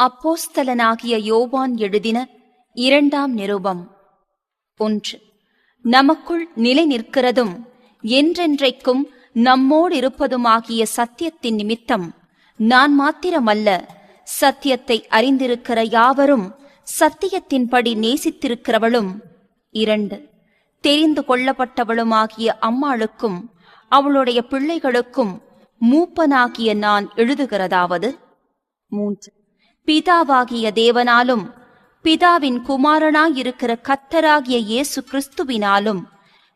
அப்போஸ்தலனாகிய யோவான் எழுதின 2ஆம் நிருபம். 1. நமக்குள் நிலை நிற்கிறதும் என்றென்றைக்கும் நம்மோடிருப்பதுமாகிய சத்தியத்தின் நிமித்தம் நான் மாத்திரமல்ல, சத்தியத்தை அறிந்திருக்கிற யாவரும் சத்தியத்தின்படி நேசித்திருக்கிறவளும். 2. தெரிந்து கொள்ளப்பட்டவளுமாகிய அம்மாளுக்கும் அவளுடைய பிள்ளைகளுக்கும் மூப்பனாகிய நான் எழுதுகிறதாவது. 3. பிதாவாகிய தேவனாலும் பிதாவின் குமாரனாயிருக்கிற கர்த்தராகிய இயேசு கிறிஸ்துவினாலும்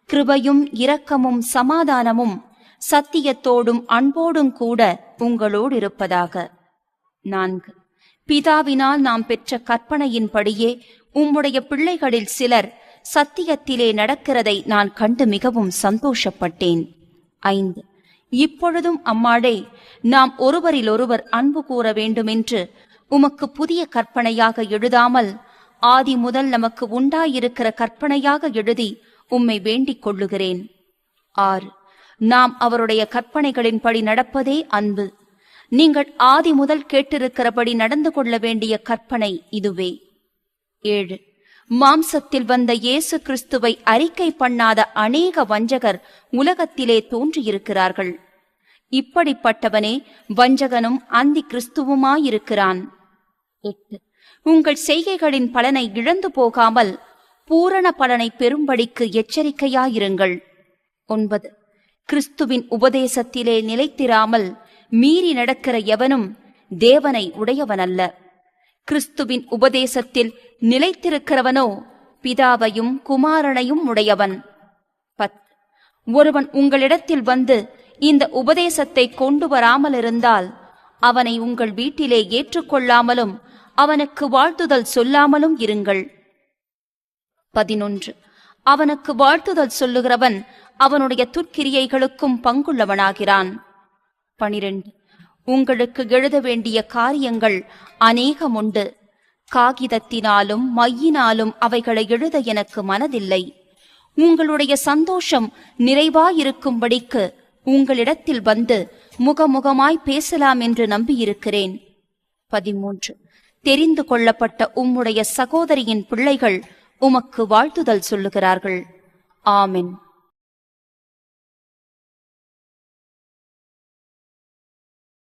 கிருபையும் இரக்கமும் சமாதானமும் சத்தியத்தோடும் அன்போடும் கூட உங்களோடு இருப்பதாக. 4. பிதாவினால் நாம் பெற்ற கற்பனையின்படியே உம்முடைய பிள்ளைகளில் சிலர் சத்தியத்திலே நடக்கிறதை நான் கண்டு மிகவும் சந்தோஷப்பட்டேன். 5. இப்பொழுதும் அம்மாளே, நாம் ஒருவரிலொருவர் அன்பு கூற வேண்டுமென்று உமக்கு புதிய கற்பனையாக எழுதாமல் ஆதி முதல் நமக்கு உண்டாயிருக்கிற கற்பனையாக எழுதி உம்மை வேண்டிக் கொள்ளுகிறேன். 6. நாம் அவருடைய கற்பனைகளின்படி நடப்பதே அன்பு. நீங்கள் ஆதி முதல் கேட்டிருக்கிறபடி நடந்து கொள்ள வேண்டிய கற்பனை இதுவே. 7. மாம்சத்தில் வந்த இயேசு கிறிஸ்துவை அறிக்கை பண்ணாத அநேக வஞ்சகர் உலகத்திலே தோன்றியிருக்கிறார்கள். இப்படிப்பட்டவனே வஞ்சகனும் அந்தி கிறிஸ்துவுமாயிருக்கிறான். 8. உங்கள் செய்கைகளின் பலனை இழந்து போகாமல் பூரண பலனை பெறும்படிக்கு எச்சரிக்கையாயிருங்கள். 9. கிறிஸ்துவின் உபதேசத்திலே நிலைத்திராமல் மீறி நடக்கிற எவனும் தேவனை உடையவனல்ல. கிறிஸ்துவின் உபதேசத்தில் நிலைத்திருக்கிறவனோ பிதாவையும் குமாரனையும் உடையவன். 10. ஒருவன் உங்களிடத்தில் வந்து இந்த உபதேசத்தை கொண்டு வராமல் இருந்தால் அவனை உங்கள் வீட்டிலே ஏற்றுக்கொள்ளாமலும் அவனுக்கு வாழ்த்துதல் சொல்லாமலும் இருங்கள். 11. அவனுக்கு வாழ்த்துதல் சொல்லுகிறவன் அவனுடைய துர்க்கிரியைகளுக்கும் பங்குள்ளவனாகிறான். 12. உங்களுக்கு எழுத வேண்டிய காரியங்கள் அநேகமுண்டு. காகிதத்தினாலும் மையினாலும் அவைகளை எழுத எனக்கு மனதில்லை. உங்களுடைய சந்தோஷம் நிறைவாயிருக்கும்படிக்கு உங்களிடத்தில் வந்து முகமுகமாய் பேசலாம் என்று நம்பியிருக்கிறேன். 13. தெரிந்து கொள்ளப்பட்ட உம்முடைய சகோதரியின் பிள்ளைகள் உமக்கு வாழ்த்துதல் சொல்லுகிறார்கள். ஆமென்.